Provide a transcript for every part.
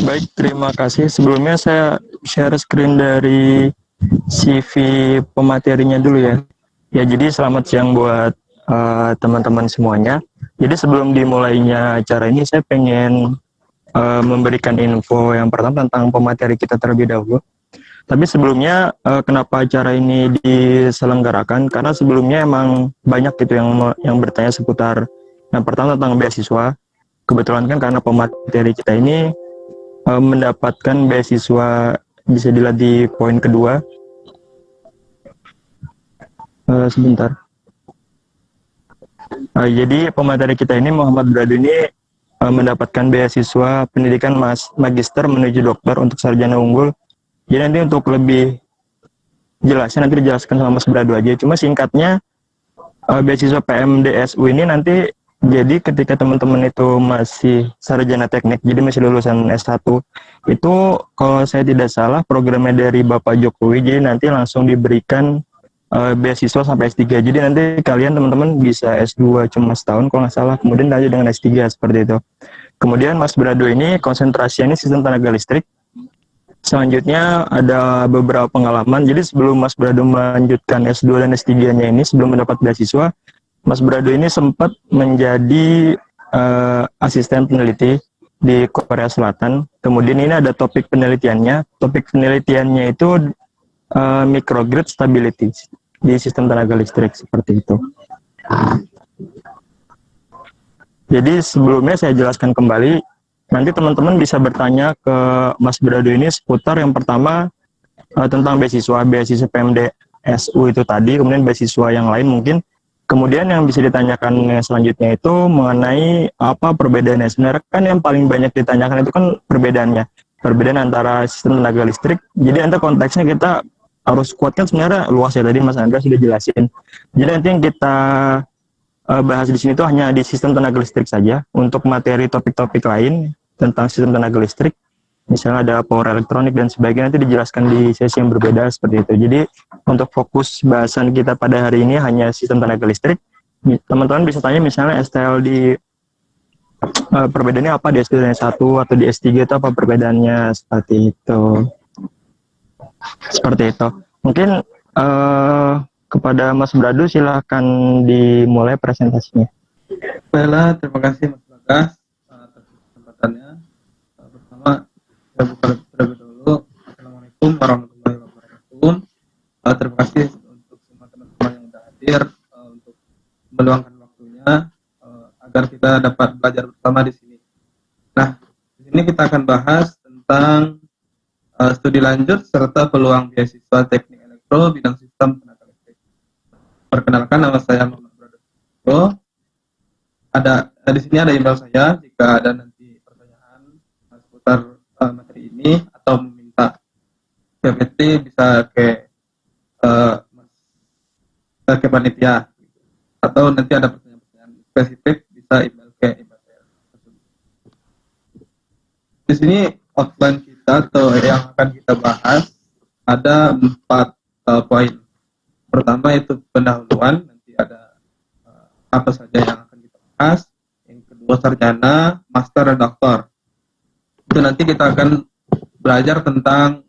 Baik, terima kasih. Sebelumnya saya share screen dari CV pematerinya dulu ya. Ya, jadi selamat siang buat teman-teman semuanya. Jadi sebelum dimulainya acara ini, saya pengen memberikan info yang pertama tentang pemateri kita terlebih dahulu. Tapi sebelumnya, kenapa acara ini diselenggarakan? Karena sebelumnya emang banyak gitu yang bertanya seputar yang pertama tentang beasiswa. Kebetulan kan karena pemateri kita ini mendapatkan beasiswa, bisa dilihat di poin kedua. Sebentar. Jadi pemateri kita ini, Muhammad Bradu ini mendapatkan beasiswa pendidikan magister menuju dokter untuk sarjana unggul. Jadi nanti untuk lebih jelasnya nanti dijelaskan sama Mas Bradu aja. Cuma singkatnya, beasiswa PMDSU ini nanti jadi ketika teman-teman itu masih sarjana teknik, jadi masih lulusan S1, itu kalau saya tidak salah programnya dari Bapak Jokowi, jadi nanti langsung diberikan beasiswa sampai S3. Jadi nanti kalian teman-teman bisa S2 cuma setahun kalau nggak salah, kemudian lanjut dengan S3 seperti itu. Kemudian Mas Brado ini konsentrasinya ini sistem tenaga listrik. Selanjutnya ada beberapa pengalaman. Jadi sebelum Mas Brado melanjutkan S2 dan S3-nya ini, sebelum mendapat beasiswa, Mas Brado ini sempat menjadi asisten peneliti di Korea Selatan. Kemudian ini ada topik penelitiannya. Topik penelitiannya itu microgrid stability di sistem tenaga listrik seperti itu. Jadi sebelumnya saya jelaskan kembali, nanti teman-teman bisa bertanya ke Mas Brado ini seputar yang pertama tentang beasiswa PMDSU itu tadi, kemudian beasiswa yang lain mungkin. Kemudian yang bisa ditanyakan selanjutnya itu mengenai apa perbedaannya. Sebenarnya kan yang paling banyak ditanyakan itu kan perbedaannya. Perbedaan antara sistem tenaga listrik. Jadi nanti konteksnya kita harus kuatkan, sebenarnya luas ya, tadi Mas Andra sudah jelasin. Jadi nanti yang kita bahas di sini itu hanya di sistem tenaga listrik saja. Untuk materi topik-topik lain tentang sistem tenaga listrik, misalnya ada power elektronik dan sebagainya, nanti dijelaskan di sesi yang berbeda seperti itu. Jadi untuk fokus bahasan kita pada hari ini hanya sistem tenaga listrik. Teman-teman bisa tanya misalnya STL di perbedaannya apa di S2 dan S1, atau di S3 itu apa perbedaannya, seperti itu. Seperti itu. Mungkin kepada Mas Bradu silahkan dimulai presentasinya. Baiklah, terima kasih Mas Bagas atas kesempatannya. Pertama, saya buka terlebih dahulu. Assalamualaikum warahmatullahi wabarakatuh. Terima kasih untuk semua teman-teman yang sudah hadir untuk meluangkan waktunya agar kita dapat belajar bersama di sini. Nah, di sini kita akan bahas tentang studi lanjut serta peluang beasiswa teknik elektro bidang sistem tenaga listrik. Perkenalkan, nama saya Muhammad Brado. Ada di sini ada email saya jika ada nanti pertanyaan seputar materi ini atau meminta PPT bisa ke panitia, atau nanti ada pertanyaan spesifik bisa email ke email saya. Di sini outline kita atau yang akan kita bahas ada 4 poin. Pertama itu pendahuluan, nanti ada apa saja yang akan kita bahas. Yang kedua sarjana, master, dan doktor. Itu nanti kita akan belajar tentang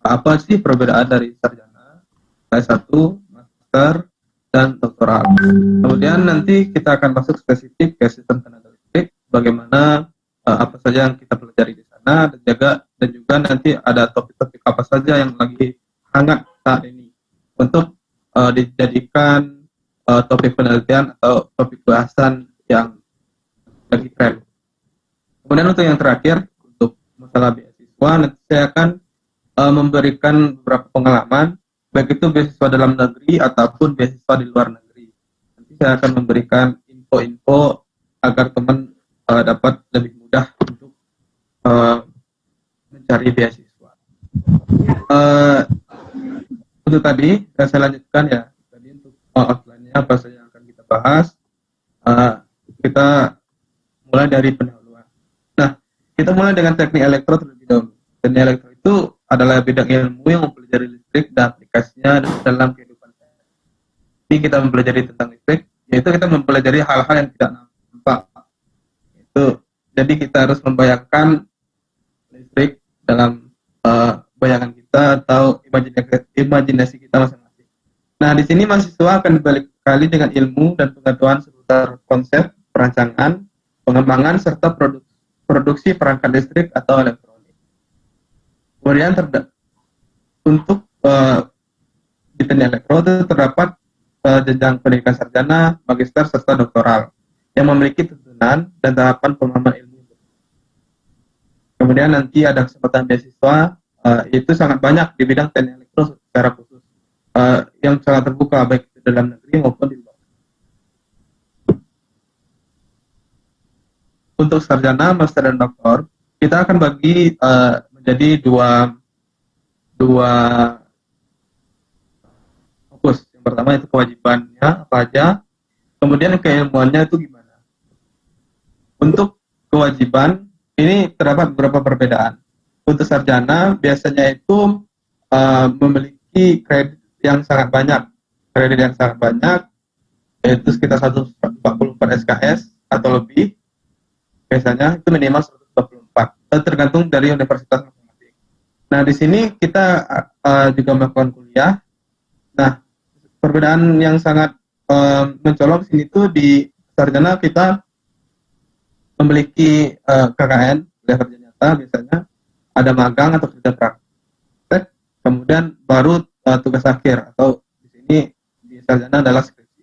apa sih perbedaan dari sarjana, S1, master, dan doktoral. Kemudian nanti kita akan masuk spesifik ke sistem tenaga listrik, bagaimana apa saja yang kita pelajari di sana, dan juga nanti ada topik-topik apa saja yang lagi hangat saat ini untuk dijadikan topik penelitian atau topik bahasan yang lagi tren. Kemudian untuk yang terakhir, untuk masalah beasiswa, nanti saya akan memberikan beberapa pengalaman, baik itu beasiswa dalam negeri ataupun beasiswa di luar negeri. Nanti saya akan memberikan info-info agar teman dapat lebih mudah untuk mencari beasiswa. Untuk tadi, saya lanjutkan ya. Tadi untuk outline-nya apa saja yang akan kita bahas. Kita mulai dari pendahuluan. Nah, kita mulai dengan teknik elektro terlebih dahulu. Teknik elektro itu adalah bidang ilmu yang mempelajari listrik dan aplikasinya dalam kehidupan sehari-hari. Jadi kita mempelajari tentang listrik, yaitu kita mempelajari hal-hal yang tidak nampak. Itu, jadi kita harus membayangkan dalam bayangan kita atau imajinasi kita masing-masing. Nah, di sini mahasiswa akan dibekali dengan ilmu dan pengetahuan seputar konsep, perancangan, pengembangan, serta produksi perangkat listrik atau elektronik. Kemudian untuk di teknik elektro itu terdapat jenjang pendidikan sarjana, magister, serta doktoral yang memiliki tuntunan dan tahapan pemahaman ilmu. Kemudian nanti ada kesempatan beasiswa, itu sangat banyak di bidang teknik elektro secara khusus, yang sangat terbuka baik di dalam negeri maupun di luar. Untuk sarjana, master, dan doktor, kita akan bagi menjadi dua fokus. Yang pertama itu kewajibannya apa aja, kemudian keilmuannya itu gimana. Untuk kewajiban ini terdapat beberapa perbedaan. Untuk sarjana biasanya itu memiliki kredit yang sangat banyak, yaitu sekitar 144 SKS atau lebih. Biasanya itu minimal 124, tergantung dari universitas masing-masing. Nah, di sini kita juga melakukan kuliah. Nah, perbedaan yang sangat mencolok di sini tuh di sarjana kita memiliki KKN, kuliah kerja nyata, biasanya ada magang atau kerja praktek, kemudian baru tugas akhir atau di sini di sarjana adalah skripsi.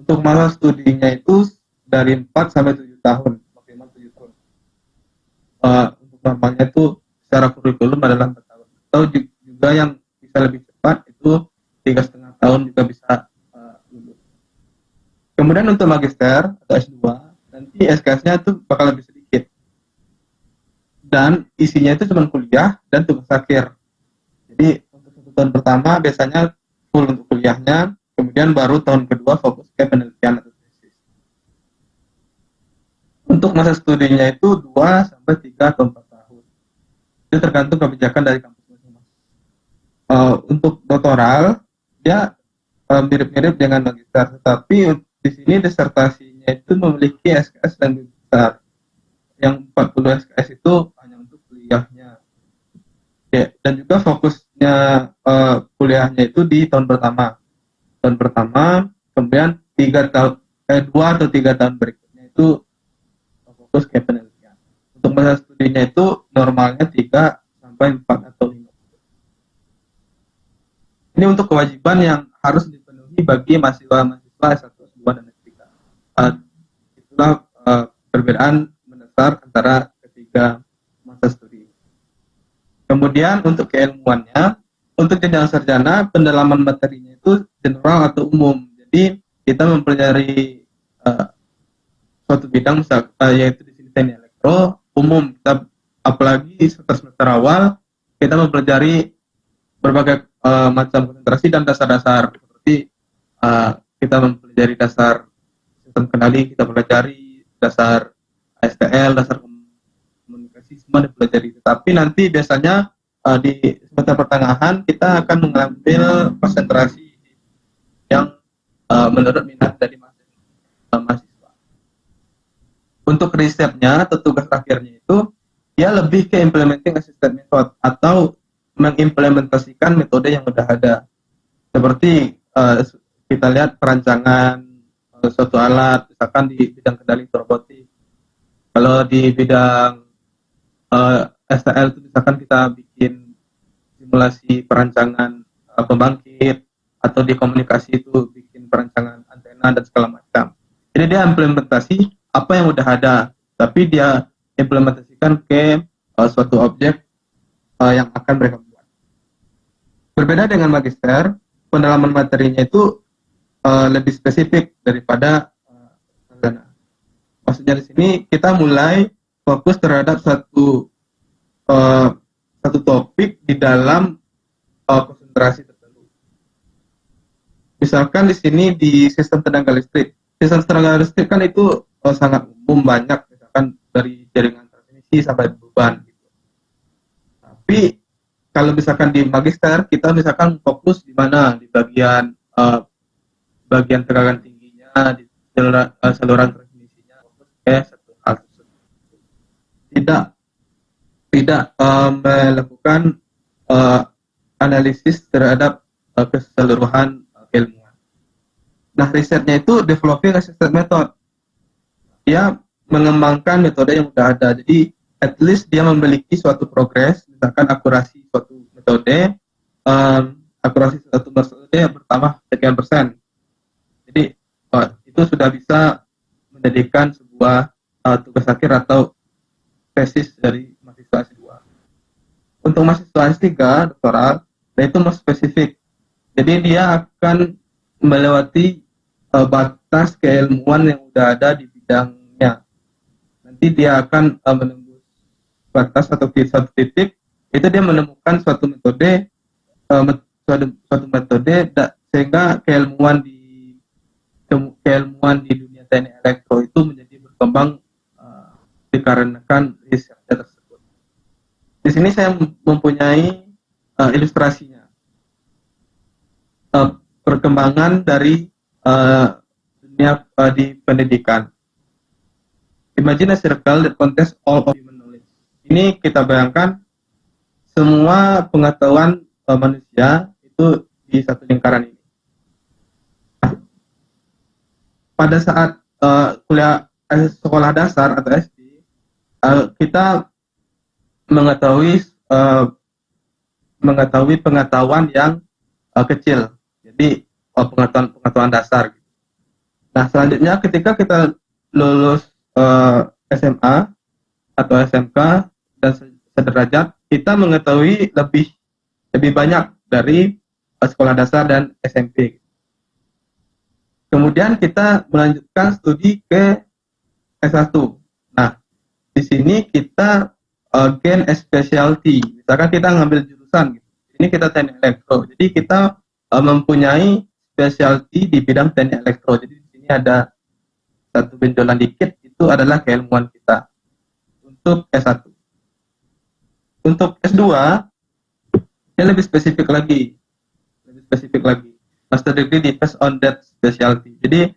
Untuk masa studinya itu dari 4 sampai 7 tahun, maksimal 7 tahun. Untuk normalnya itu secara kurikulum adalah 4 tahun. Atau juga yang bisa lebih cepat itu 3,5 tahun juga bisa lulus. Kemudian untuk magister atau S2 nanti SKS-nya itu bakal lebih sedikit dan isinya itu cuma kuliah dan tugas akhir. Jadi untuk 1 tahun pertama biasanya full untuk kuliahnya, kemudian baru tahun kedua fokus ke penelitian atau tesis. Untuk masa studinya itu 2 sampai 3 atau 4 tahun. Itu tergantung kebijakan dari kampus masing-masing. Untuk doktoral dia mirip-mirip dengan magister, tetapi di sini disertasinya itu memiliki SKS yang lebih besar. Yang 40 SKS itu hanya untuk kuliahnya. Ya, dan juga fokusnya kuliahnya itu di tahun pertama. Kemudian 2 atau 3 tahun berikutnya itu fokus ke penelitian. Untuk masa studinya itu normalnya 3 sampai 4 atau 5. Ini untuk kewajiban yang harus dipenuhi bagi mahasiswa S1, S2, dan S3. Itulah perbedaan mendasar antara ketiga masa studi. Kemudian untuk keilmuannya, untuk jenjang sarjana, pendalaman materinya itu general atau umum. Jadi kita mempelajari suatu bidang, yaitu di sini teknik elektro umum. Kita apalagi semester awal kita mempelajari berbagai macam konsentrasi dan dasar-dasar, seperti kita mempelajari dasar sistem kendali, kita pelajari dasar STL, dasar komunikasi, semua dipelajari. Tetapi nanti biasanya di semester pertengahan kita akan mengambil konsentrasi yang menurut minat dari mahasiswa. Untuk risetnya atau tugas akhirnya itu dia lebih ke implementing assisted method atau mengimplementasikan metode yang sudah ada. Seperti kita lihat perancangan suatu alat, misalkan di bidang kendali robotik. Kalau di bidang STL itu misalkan kita bikin simulasi perancangan pembangkit, atau di komunikasi itu bikin perancangan antena dan segala macam. Jadi dia implementasi apa yang udah ada, tapi dia implementasikan ke suatu objek yang akan mereka buat. Berbeda dengan magister, pendalaman materinya itu lebih spesifik daripada sarjana. Maksudnya di sini kita mulai fokus terhadap satu topik di dalam konsentrasi tertentu. Misalkan di sini di sistem tenaga listrik. Sistem tenaga listrik kan itu sangat umum, banyak, misalkan dari jaringan transmisi sampai beban. Tapi kalau misalkan di magister kita misalkan fokus di mana, di bagian tegangan tingginya, di saluran transmisinya, fokus ke satu hal tersebut. Tidak tidak melakukan analisis terhadap keseluruhan keilmuan. Nah, risetnya itu developing assisted method. Dia mengembangkan metode yang sudah ada. Jadi, at least dia memiliki suatu progres, misalkan akurasi suatu metode, bertambah sekian persen. Jadi, itu sudah bisa menjadikan sebuah tugas akhir atau tesis dari mahasiswa S2. Untuk mahasiswa S3, doktoral, itu more spesifik. Jadi dia akan melewati batas keilmuan yang sudah ada di bidangnya. Nanti dia akan menembus batas atau di suatu titik, itu dia menemukan suatu metode, sehingga keilmuan di dunia teknik elektro itu menjadi berkembang dikarenakan risetnya tersebut. Di sini saya mempunyai ilustrasinya. Perkembangan dari dunia di pendidikan. Imagine a circle that contains all of human knowledge. Ini kita bayangkan semua pengetahuan manusia itu di satu lingkaran ini. Pada saat kuliah sekolah dasar atau SD, kita mengetahui pengetahuan yang kecil. Jadi pengetahuan dasar. Nah, selanjutnya ketika kita lulus SMA atau SMK dan sederajat, kita mengetahui lebih banyak dari sekolah dasar dan SMP. Kemudian kita melanjutkan studi ke S1. Nah, di sini kita gain a specialty. Misalkan kita ngambil jurusan, gitu. Ini kita teknik elektro. Jadi kita mempunyai specialty di bidang teknik elektro. Jadi di sini ada satu benjolan dikit, itu adalah keilmuan kita untuk S1. Untuk S2, dia lebih spesifik lagi. Master degree depends on that specialty. Jadi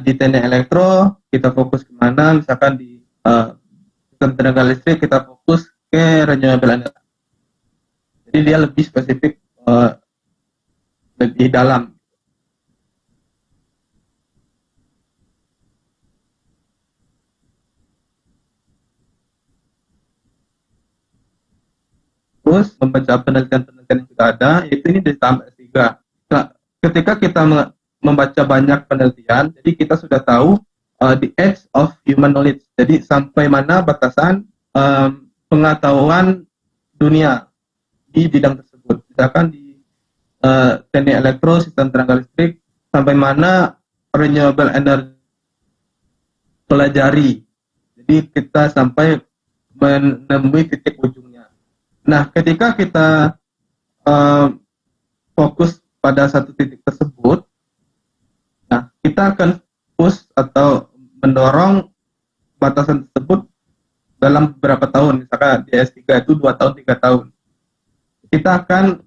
di teknik elektro kita fokus kemana? Misalkan di sistem tenaga listrik kita fokus ke renewable energy. Jadi dia lebih spesifik, lebih dalam. Terus membaca penelitian-penelitian yang sudah ada, itu ini ditambah S3. Nah, ketika kita membaca banyak penelitian, jadi kita sudah tahu the edge of human knowledge. Jadi sampai mana batasan pengetahuan dunia di bidang tersebut. Misalkan di teknik elektro, sistem tenaga listrik, sampai mana renewable energy pelajari. Jadi kita sampai menemui titik ujungnya. Nah, ketika kita fokus pada satu titik tersebut, nah kita akan push atau mendorong batasan tersebut dalam beberapa tahun. Misalkan di S3 itu 2 tahun, 3 tahun. Kita akan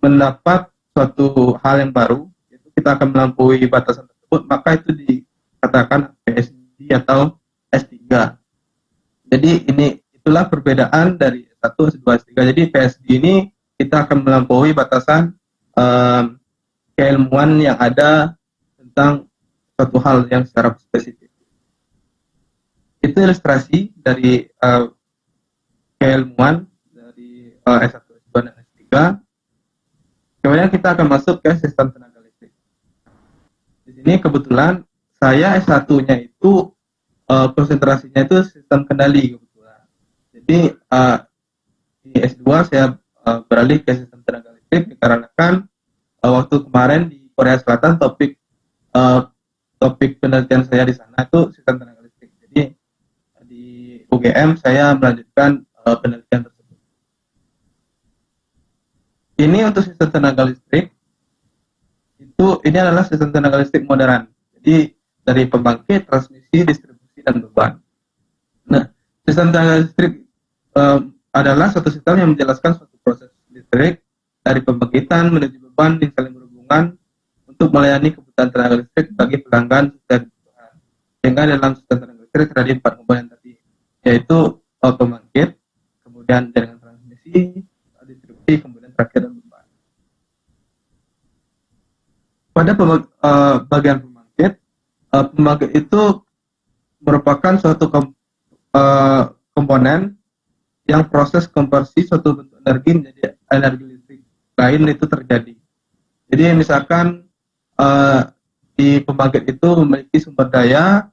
mendapat suatu hal yang baru, yaitu kita akan melampaui batasan tersebut, maka itu dikatakan PhD atau S3. Jadi itulah perbedaan dari S1, S2, S3. Jadi PhD ini kita akan melampaui batasan keilmuan yang ada tentang suatu hal yang secara spesifik. Itu ilustrasi dari keilmuan dari S1, S2, dan S3. Kemudian kita akan masuk ke sistem tenaga listrik. Di sini kebetulan saya S1-nya itu konsentrasinya itu sistem kendali kebetulan. Jadi di S2 saya beralih ke sistem tenaga listrik dikarenakan waktu kemarin di Korea Selatan topik penelitian saya di sana itu sistem tenaga listrik. Jadi di UGM saya melanjutkan penelitian tersebut. Ini untuk sistem tenaga listrik ini adalah sistem tenaga listrik modern. Jadi dari pembangkit, transmisi, distribusi, dan beban. Nah, sistem tenaga listrik adalah suatu sistem yang menjelaskan suatu proses listrik dari pembangkitan menuju beban yang saling berhubungan untuk melayani kebutuhan tenaga listrik bagi pelanggan dan kebutuhan. Sehingga dalam sistem tenaga listrik terjadi 4 komponen tadi, yaitu pembangkit, kemudian jaringan transmisi, distribusi, kemudian terakhir dan beban. Pada bagian pembangkit itu merupakan suatu komponen yang proses konversi suatu bentuk energi menjadi energi listrik lain itu terjadi. Jadi misalkan di pembangkit itu memiliki sumber daya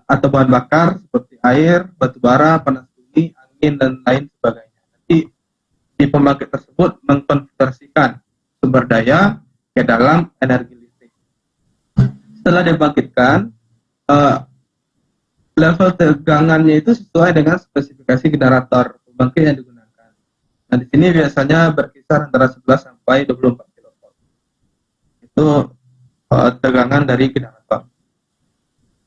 atau bahan bakar seperti air, batu bara, panas bumi, angin, dan lain sebagainya. Jadi di pembangkit tersebut mengkonversikan sumber daya ke dalam energi listrik. Setelah dibangkitkan, level tegangannya itu sesuai dengan spesifikasi generator pembangkit yang digunakan. Nah, di sini biasanya berkisar antara 11 sampai 24 kV. Itu tegangan dari generator.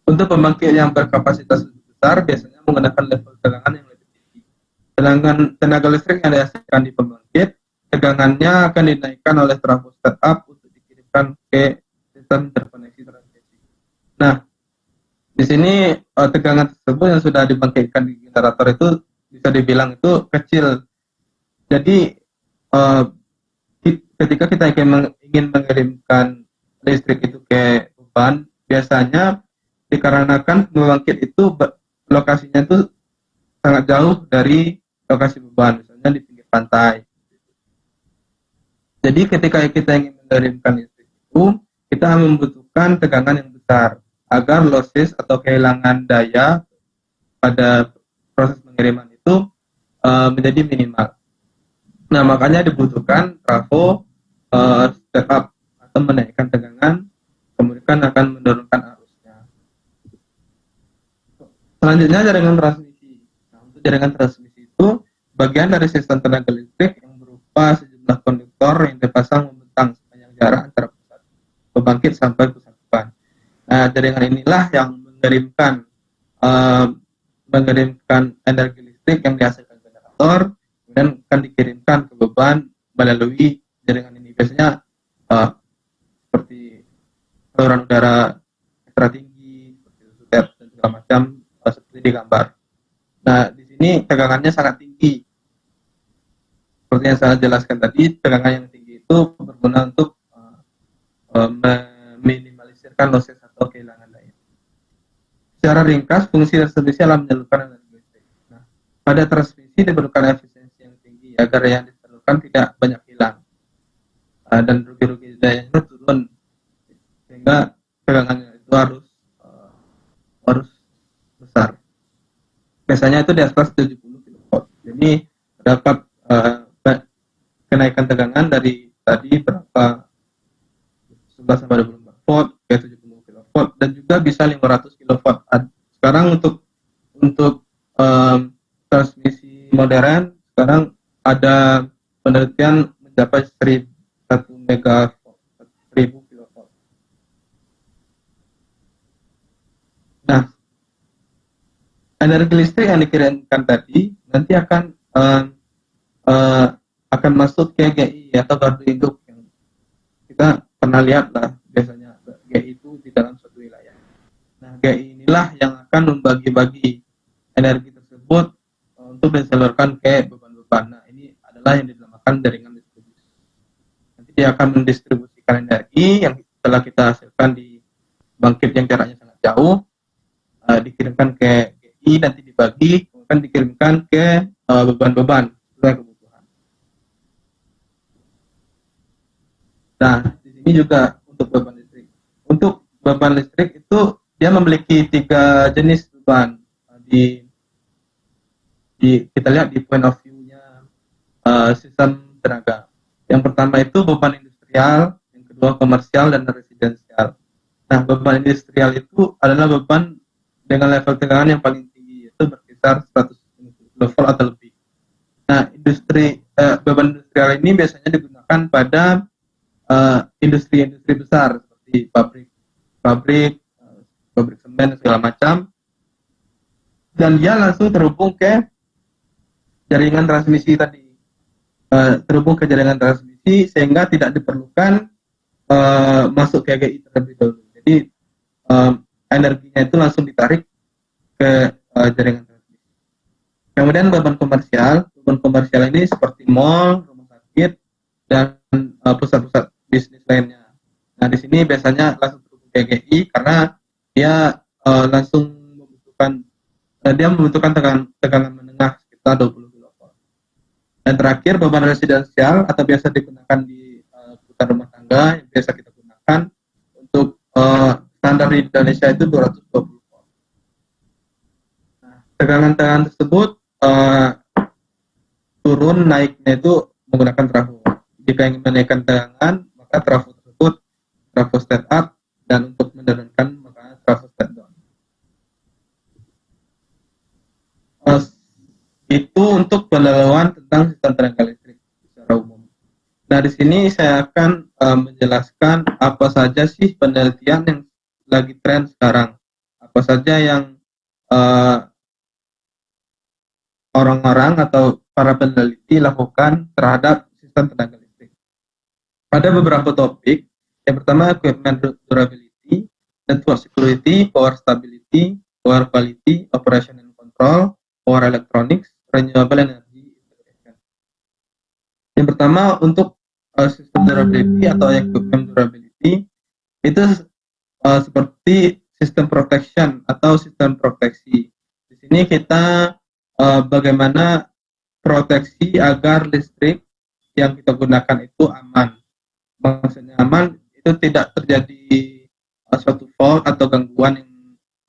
Untuk pembangkit yang berkapasitas lebih besar, biasanya menggunakan level tegangan yang lebih tinggi. Tenaga listrik yang dihasilkan di pembangkit, tegangannya akan dinaikkan oleh trafo step-up untuk dikirimkan ke sistem interkoneksi transmisi. Nah, di sini tegangan tersebut yang sudah dibangkitkan di generator itu bisa dibilang itu kecil. Jadi ketika kita ingin mengirimkan listrik itu ke beban, biasanya dikarenakan pembangkit itu lokasinya itu sangat jauh dari lokasi beban, misalnya di pinggir pantai. Jadi ketika kita ingin mengirimkan listrik itu, kita membutuhkan tegangan yang besar agar losses atau kehilangan daya pada proses pengiriman itu menjadi minimal. Nah, makanya dibutuhkan trafo step up atau menaikkan tegangan, kemudian akan menurunkan arusnya. Selanjutnya jaringan transmisi. Nah, untuk jaringan transmisi itu bagian dari sistem tenaga listrik yang berupa sejumlah konduktor yang dipasang membentang sepanjang jarak antara pusat pembangkit sampai pusat beban. Nah, jaringan inilah yang mengirimkan energi listrik yang dihasilkan generator, kemudian akan dikirimkan ke beban melalui jaringan ini. Biasanya seperti saluran udara ekstra tinggi, seperti sutet dan segala macam, seperti di gambar. Nah, di sini tegangannya sangat tinggi. Seperti yang saya jelaskan tadi, tegangan yang tinggi itu berguna untuk meminimalisirkan losses atau kehilangan daya. Secara ringkas, fungsi transmisi adalah menyalurkan energi listrik. Nah, pada transmisi diperlukan efisiensi yang tinggi agar yang disalurkan tidak banyak hilang dan rugi-rugi dayanya turun, sehingga tegangannya itu harus besar. Biasanya itu di atas 70 kV. Jadi dapat kenaikan tegangan dari tadi berapa 11 sampai 24 volt ke 70 kV dan juga bisa 500 kV. Sekarang untuk transmisi modern sekarang ada penelitian mencapai 1000 kV. Nah, energi listrik yang dikirimkan tadi nanti akan masuk ke GI atau gardu induk yang kita pernah lihat lah, biasanya GI itu di dalam suatu wilayah. Nah, GI inilah yang akan membagi-bagi energi tersebut untuk disalurkan ke beban-beban. Nah, ini adalah yang dinamakan jaringan distribusi. Nanti dia akan mendistribusikan energi yang setelah kita hasilkan di bangkit yang jaraknya sangat jauh, dikirimkan ke GI, nanti dibagi, kemudian dikirimkan ke beban-beban sesuai kebutuhan. Nah, di sini juga untuk beban listrik. Untuk beban listrik itu dia memiliki 3 jenis beban. Kita lihat di point of view-nya sistem tenaga. Yang pertama itu beban industrial, yang kedua komersial dan residensial. Nah, beban industrial itu adalah beban dengan level tegangan yang paling tinggi, yaitu berkisar 100 kV atau lebih. Nah, beban industrial ini biasanya digunakan pada industri-industri besar seperti pabrik semen segala macam, dan dia langsung terhubung ke jaringan transmisi tadi, sehingga tidak diperlukan masuk ke GI terlebih dahulu. Jadi energinya itu langsung ditarik ke jaringan transmisi. Kemudian beban komersial ini seperti mall, rumah sakit, dan pusat-pusat bisnis lainnya. Nah, di sini biasanya langsung terhubung PGI karena dia langsung membutuhkan dia membutuhkan tekanan menengah sekitar 20 kV. Dan terakhir beban residensial atau biasa digunakan di kebutuhan rumah tangga yang biasa kita gunakan untuk standar di Indonesia itu 220 volt. Nah, tegangan-tegangan tersebut turun naiknya itu menggunakan trafo. Jika ingin menaikkan tegangan, maka trafo tersebut trafo step up, dan untuk menurunkan maka trafo step down. Itu untuk pendahuluan tentang sistem tenaga listrik secara umum. Nah, di sini saya akan menjelaskan apa saja sih penelitian yang lagi tren sekarang, apa saja yang orang-orang atau para peneliti lakukan terhadap sistem tenaga listrik. Ada beberapa topik. Yang pertama, equipment durability, network security, power stability, power quality, operation and control, power electronics, renewable energy integration. Yang pertama, untuk sistem durability atau equipment durability, itu seperti sistem protection atau sistem proteksi. Di sini kita bagaimana proteksi agar listrik yang kita gunakan itu aman. Maksudnya aman itu tidak terjadi suatu fault atau gangguan yang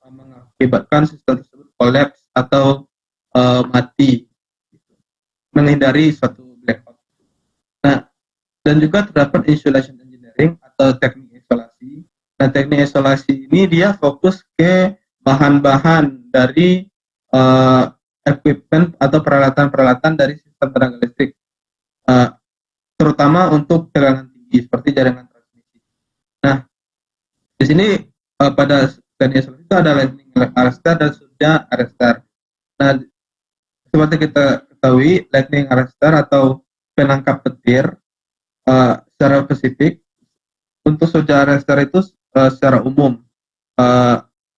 mengakibatkan sistem tersebut kolaps atau mati, menghindari suatu blackout. Nah, dan juga terdapat insulation engineering atau teknik isolasi. Nah, teknik isolasi ini dia fokus ke bahan-bahan dari equipment atau peralatan-peralatan dari sistem tenaga listrik, terutama untuk tegangan tinggi seperti jaringan transmisi. Nah, di sini pada teknik isolasi itu ada lightning arrestor dan surya arrestor. Nah, seperti kita ketahui, lightning arrestor atau penangkap petir secara spesifik untuk surya arrestor itu secara umum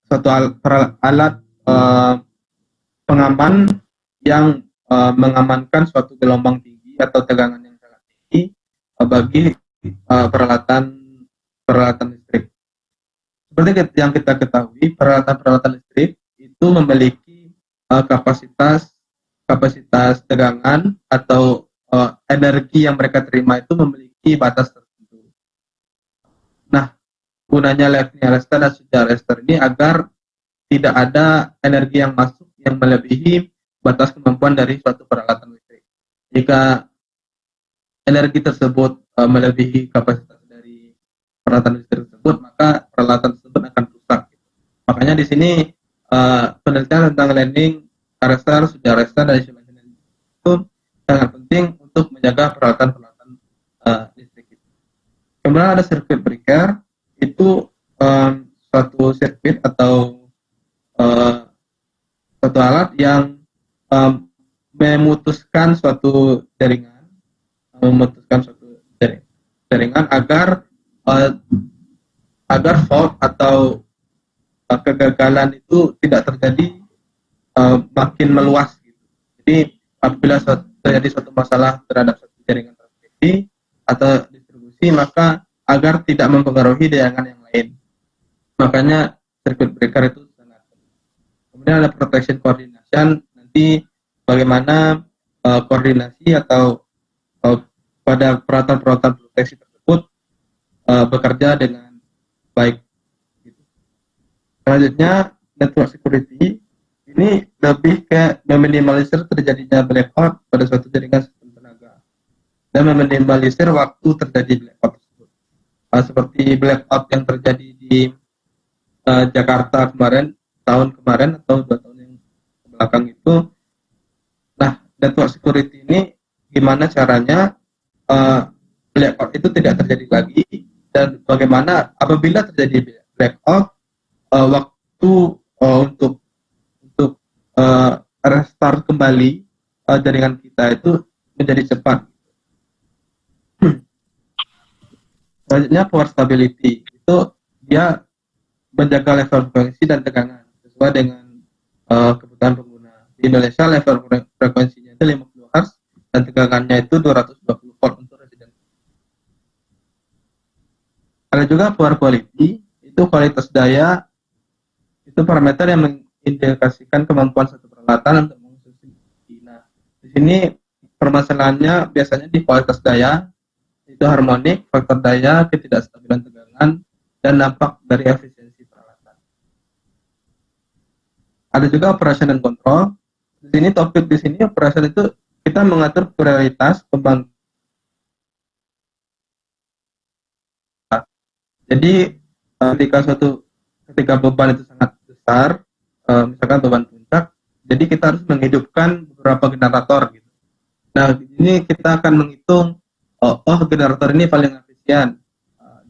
suatu alat pengaman yang mengamankan suatu gelombang tinggi atau tegangan yang sangat tinggi bagi peralatan listrik. Seperti yang kita ketahui, peralatan listrik itu memiliki kapasitas tegangan atau energi yang mereka terima itu memiliki batas tertentu. Nah, gunanya lightning arrestor dan surya arrestor ini agar tidak ada energi yang masuk yang melebihi batas kemampuan dari suatu peralatan listrik. Jika energi tersebut melebihi kapasitas dari peralatan listrik tersebut, maka peralatan tersebut akan rusak. Makanya di sini penelitian tentang lightning arrestor, surya arrestor, dan isolation itu sangat penting untuk menjaga peralatan-peralatan listrik. Kemudian ada circuit breaker, itu suatu sirkuit atau suatu alat yang memutuskan suatu jaringan, agar fault atau kegagalan itu tidak terjadi makin meluas. Gitu. Jadi apabila terjadi suatu masalah terhadap suatu jaringan transmisi atau distribusi, maka agar tidak mempengaruhi jaringan yang lain. Makanya circuit breaker itu sangat. Kemudian ada protection coordination, nanti bagaimana koordinasi atau pada peralatan-peralatan proteksi tersebut bekerja dengan baik. Gitu. Selanjutnya network security, ini lebih ke meminimalisir terjadinya blackout pada suatu jaringan sistem tenaga dan meminimalisir waktu terjadi blackout tersebut. Seperti blackout yang terjadi di Jakarta tahun kemarin atau 2 tahun yang belakang itu. Nah, network security ini gimana caranya blackout itu tidak terjadi lagi, dan bagaimana apabila terjadi blackout waktu untuk restart kembali jaringan kita itu menjadi cepat. Selanjutnya power stability, itu dia menjaga level frekuensi dan tegangan sesuai dengan kebutuhan pengguna, di Indonesia level frekuensinya itu 50 Hz dan tegangannya itu 220 volt untuk residen. Ada juga power quality, itu kualitas daya, itu parameter yang mengindikasikan kemampuan satu peralatan untuk mengonsumsi energi. Nah, di sini permasalahannya biasanya di kualitas daya, itu harmonik, faktor daya, ketidakstabilan tegangan, dan dampak dari efisiensi peralatan. Ada juga operation dan kontrol. Di sini topik di sini operation itu kita mengatur prioritas pembangkit. Jadi ketika beban itu sangat besar, misalkan beban puncak, jadi kita harus menghidupkan beberapa generator gitu. Nah, di sini kita akan menghitung generator ini paling efisien,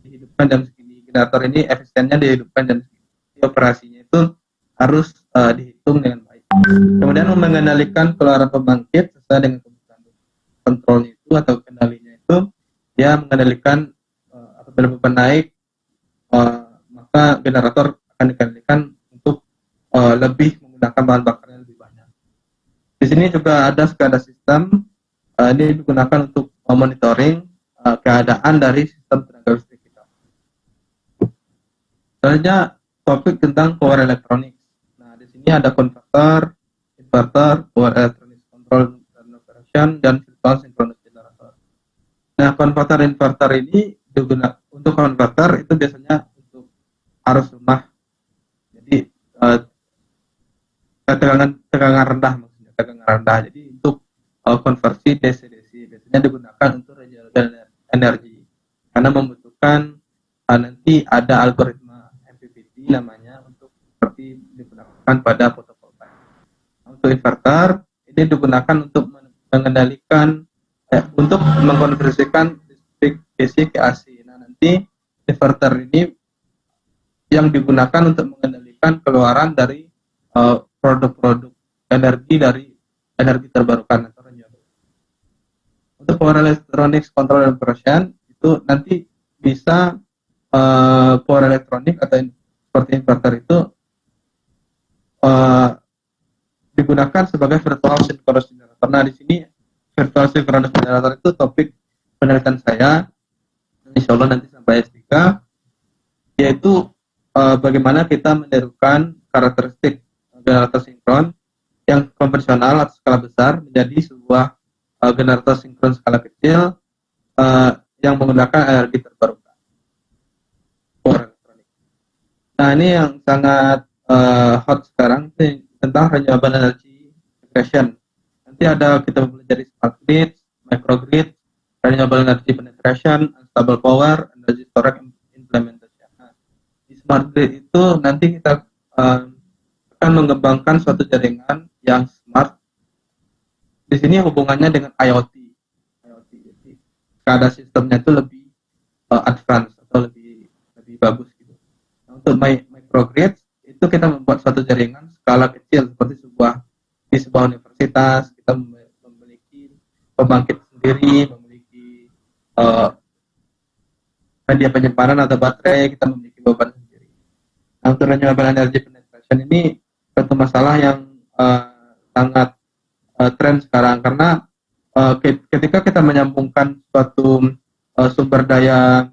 dihidupkan jam segini, generator ini efisiennya dihidupkan jam segini. Jadi, operasinya itu harus dihitung dengan baik. Kemudian mengendalikan keluaran pembangkit sesuai dengan kebutuhan kontrolnya itu atau kendalinya itu, dia mengendalikan apabila beban naik, maka generator akan dikendalikan untuk lebih menggunakan bahan bakar yang lebih banyak. Di sini juga ada SCADA sistem, ini digunakan untuk monitoring keadaan dari sistem tenaga listrik kita. Selanjutnya topik tentang power electronics. Nah, di sini ada konverter, inverter, power electronics control dan operation, dan virtual synchronous generator. Nah, konverter inverter ini digunakan untuk konverter itu biasanya untuk arus rumah. Jadi tegangan rendah maksudnya, tegangan rendah. Jadi untuk konversi DC-DC biasanya digunakan untuk renewable energy karena membutuhkan nanti ada algoritma MPPT namanya untuk seperti digunakan pada fotovoltaik. Untuk inverter ini digunakan untuk mengendalikan untuk mengkonversikan listrik DC ke AC. Nah, nanti inverter ini yang digunakan untuk mengendalikan keluaran dari produk-produk energi dari energi terbarukan atau renewable. Untuk power electronics control and operation itu nanti bisa power electronic atau seperti inverter itu digunakan sebagai virtual synchronous generator. Nah, di sini virtual synchronous generator itu topik penelitian saya, insya Allah nanti sampai S3, yaitu bagaimana kita menirukan karakteristik generator sinkron yang konvensional atau skala besar menjadi sebuah generator sinkron skala kecil yang menggunakan energi terbarukan, power elektronik. Nah, ini yang sangat hot sekarang tentang renewable energy integration. Nanti ada kita belajar smart grid, microgrid, renewable energy penetration, unstable power, energy storage implementation. Nah, di smart grid itu nanti kita akan mengembangkan suatu jaringan yang smart. Di sini hubungannya dengan IoT. Jadi SCADA sistemnya itu lebih advance atau lebih bagus gitu. Nah, untuk microgrid itu kita membuat suatu jaringan skala kecil seperti di sebuah universitas kita memiliki pembangkit sendiri, memiliki media penyimpanan atau baterai, kita memiliki beban sendiri. Nah, untuk renewable energy penetration ini satu masalah yang sangat tren sekarang karena ketika kita menyambungkan suatu sumber daya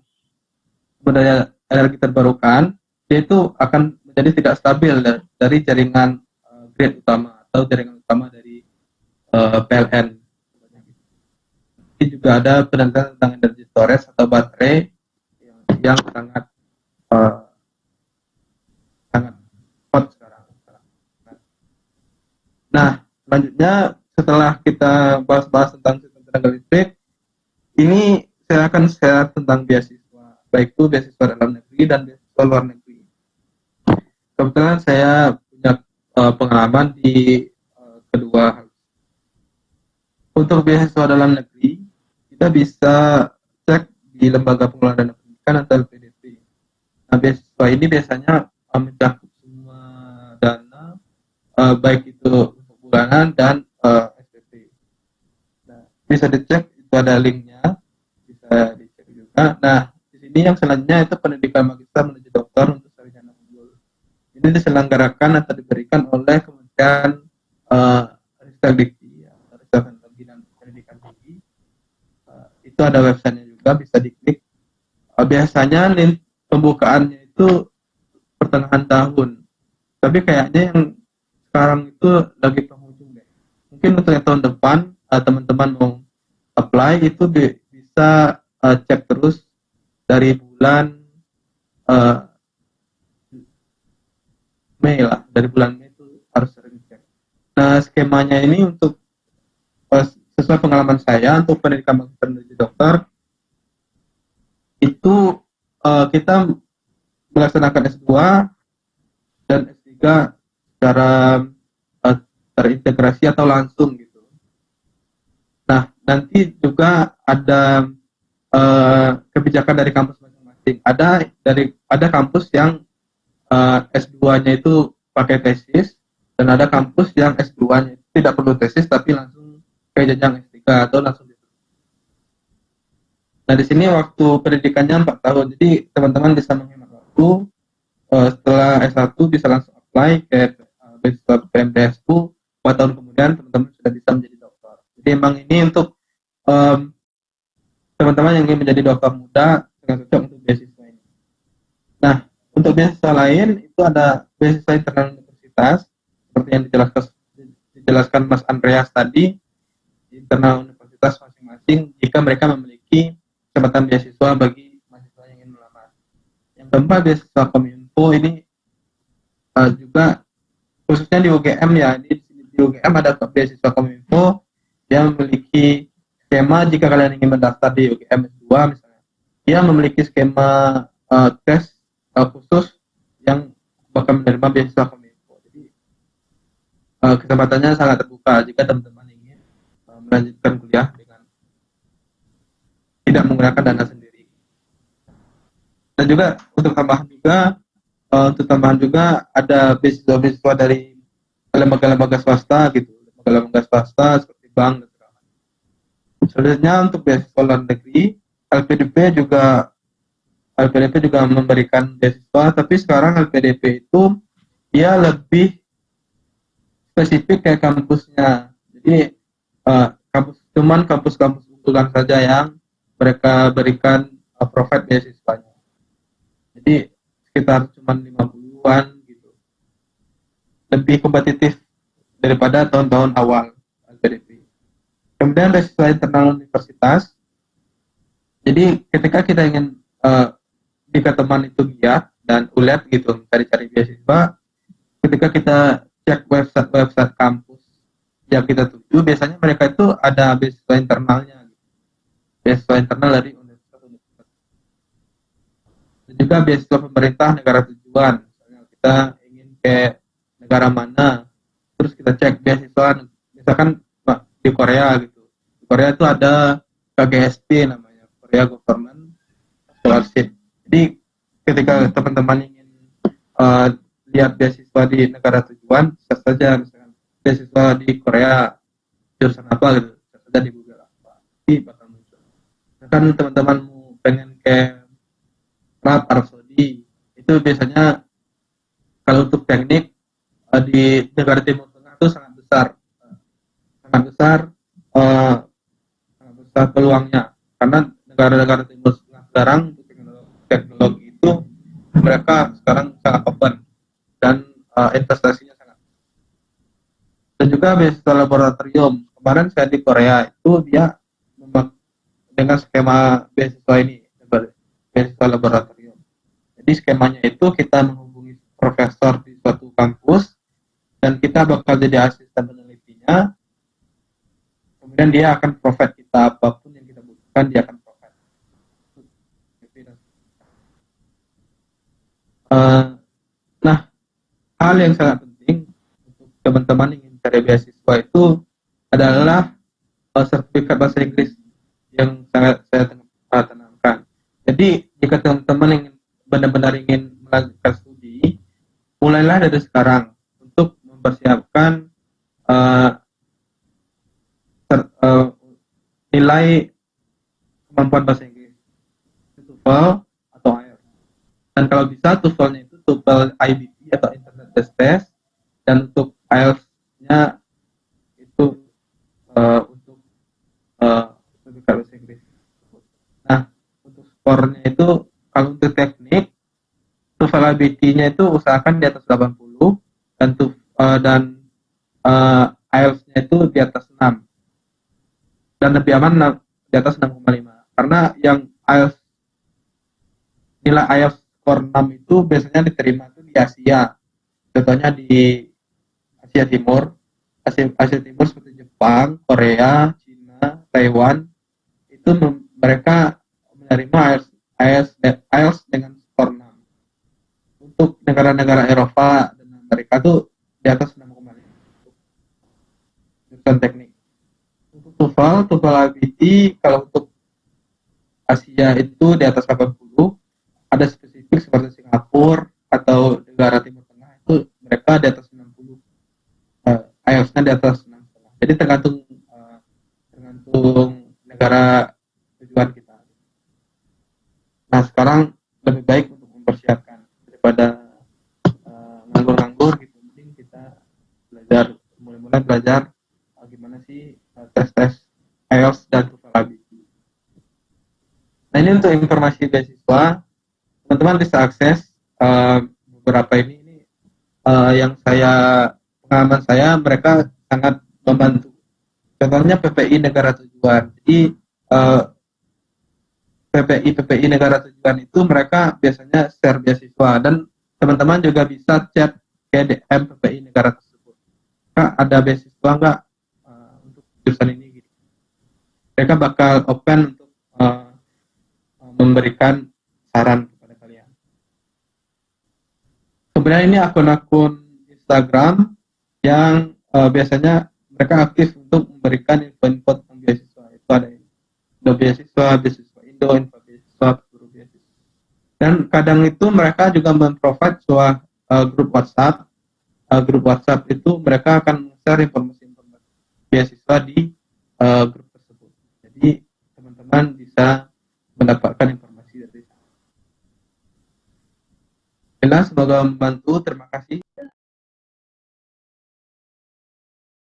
energi terbarukan, itu akan menjadi tidak stabil dari jaringan grid utama atau jaringan utama dari PLN. Ini juga ada penelitian tentang energy storage atau baterai yang sangat hot sekarang. Nah, selanjutnya setelah kita bahas-bahas tentang sistem tenaga listrik, ini saya akan share tentang beasiswa, baik itu beasiswa dalam negeri dan beasiswa luar negeri. Kebetulan saya punya pengalaman di kedua hal. Untuk beasiswa dalam negeri, kita bisa cek di Lembaga Pengelolaan Dana Pendidikan atau LPDP. Nah, beasiswa ini biasanya mencakup semua dana, baik itu untuk bulanan dan SPP. Nah, bisa dicek, itu ada linknya, bisa dicek juga. Nah, di sini yang selanjutnya itu pendidikan magister menuju doktor untuk sarjana unggul. Ini diselenggarakan atau diberikan oleh Kementerian Ristek Dikti, atau Ristek Teknologi dan Pendidikan Tinggi. Itu ada websitenya juga, bisa diklik. Biasanya pembukaannya itu pertengahan tahun, tapi kayaknya yang sekarang itu lagi penghujung deh. Mungkin untuk yang tahun depan teman-teman mau apply itu bisa cek terus dari bulan Mei lah, dari bulan Mei itu harus sering cek. Nah, skemanya ini untuk sesuai pengalaman saya untuk pendidikan menuju dokter itu kita melaksanakan S2 dan S3 secara terintegrasi atau langsung gitu. Nah, nanti juga ada kebijakan dari kampus masing-masing. Ada kampus yang S2-nya itu pakai tesis, dan ada kampus yang S2-nya tidak perlu tesis tapi langsung ke jenjang S3 atau langsung gitu. Nah, di sini waktu pendidikannya 4 tahun. Jadi teman-teman bisa menghemat waktu. Setelah S1 bisa langsung apply ke beasiswa PMDSU. 4 tahun kemudian teman-teman sudah bisa menjadi dokter. Jadi emang ini untuk teman-teman yang ingin menjadi dokter muda sangat cocok untuk beasiswa ini. Nah, untuk beasiswa lain itu ada beasiswa internal universitas seperti yang dijelaskan Mas Andreas tadi. Internal universitas masing-masing jika mereka memiliki kesempatan beasiswa bagi mahasiswa yang ingin melamar. Yang keempat, beasiswa Kominfo ini juga khususnya di UGM ya. Di UGM ada beasiswa Kominfo yang memiliki skema jika kalian ingin mendaftar di UGM S2 misalnya. Dia memiliki skema tes khusus yang bakal menerima beasiswa Kominfo. Jadi kesempatannya sangat terbuka jika teman-teman ingin melanjutkan kuliah dengan tidak menggunakan dana sendiri. Dan juga untuk tambahan juga ada beasiswa dari lembaga-lembaga swasta gitu, lembaga-lembaga swasta seperti bank dan segala. Selanjutnya untuk beasiswa luar negeri, LPDP juga memberikan beasiswa, tapi sekarang LPDP itu dia lebih spesifik kayak kampusnya. Jadi kampus-kampus unggulan saja yang mereka berikan provide beasiswanya. Jadi sekitar cuma 50-an gitu. Lebih kompetitif daripada tahun-tahun awal LPDP. Kemudian beasiswa internal universitas. Jadi ketika kita ingin jika teman itu giat dan ulet gitu cari-cari beasiswa, ketika kita cek website kampus yang kita tuju, biasanya mereka itu ada beasiswa internalnya, beasiswa internal dari universitas. Dan juga beasiswa pemerintah negara tujuan. Misalnya kita ingin ke negara mana, terus kita cek beasiswa, misalkan di Korea gitu. Di Korea itu ada KGSP namanya, Korea Government Scholarship. Jadi ketika teman-teman ingin lihat beasiswa di negara tujuan, bisa saja misalkan beasiswa di Korea jurusan apa gitu, bisa saja di Google apa, di bakal muncul. Kan teman-teman mau pengen ke Arab Saudi, itu biasanya kalau untuk teknik di negara Timur Tengah itu sangat besar peluangnya, karena negara-negara Timur Tengah sekarang teknologi itu mereka sekarang sangat open dan investasinya sangat. Dan juga beasiswa laboratorium. Kemarin saya di Korea itu dia dengan skema beasiswa ini, beasiswa laboratorium. Jadi skemanya itu kita menghubungi profesor di suatu kampus dan kita bakal jadi asisten penelitinya. Kemudian dia akan provide kita apapun yang kita butuhkan, dia akan provide. Nah, hal yang sangat penting untuk teman-teman yang ingin cari beasiswa itu adalah sertifikat bahasa Inggris yang sangat saya tanamkan. Jadi jika teman-teman ingin benar-benar ingin melanjutkan studi, mulailah dari sekarang untuk mempersiapkan nilai kemampuan bahasa Inggris, TOEFL atau IELTS. Dan kalau bisa TOEFL-nya itu TOEFL IBT atau Internet Test, dan untuk IELTS-nya IBT-nya itu usahakan di atas 80 dan IELTS-nya itu di atas 6 dan lebih aman di atas 6,5 karena yang nilai IELTS skor 6 itu biasanya diterima itu di Asia, contohnya di Asia Timur, Asia Timur seperti Jepang, Korea, Cina, Taiwan, itu mereka menerima IELTS dengan skor 6. Untuk negara-negara Eropa dan Amerika itu di atas 6,5 jurusan teknik. Untuk TOEFL IBT kalau untuk Asia itu di atas 80, ada spesifik seperti Singapura atau negara Timur Tengah itu mereka di atas 60, IELTS-nya di atas 6,5. Jadi tergantung negara tujuan kita. Nah sekarang lebih baik untuk mempersiapkan daripada nganggur-nganggur gitu, mending kita mulai belajar gimana sih tes IELTS dan TOEFL IBT. Nah ini untuk informasi beasiswa, teman-teman bisa akses beberapa ini yang pengalaman saya mereka sangat membantu. Contohnya PPI negara tujuan. Jadi PPI negara tujuan itu mereka biasanya share beasiswa dan teman-teman juga bisa chat ke DM PPI negara tersebut. Kak, ada beasiswa nggak untuk jurusan ini? Gitu. Mereka bakal open untuk memberikan saran kepada kalian. Sebenarnya ini akun-akun Instagram yang biasanya mereka aktif untuk memberikan info-info tentang beasiswa. Itu ada beasiswa Indo, info beasiswa, guru beasiswa. Dan kadang itu mereka juga memprovide sebuah grup WhatsApp. Grup WhatsApp itu mereka akan share informasi-informasi beasiswa di grup tersebut. Jadi teman-teman bisa mendapatkan informasi dari sana. Semoga membantu. Terima kasih.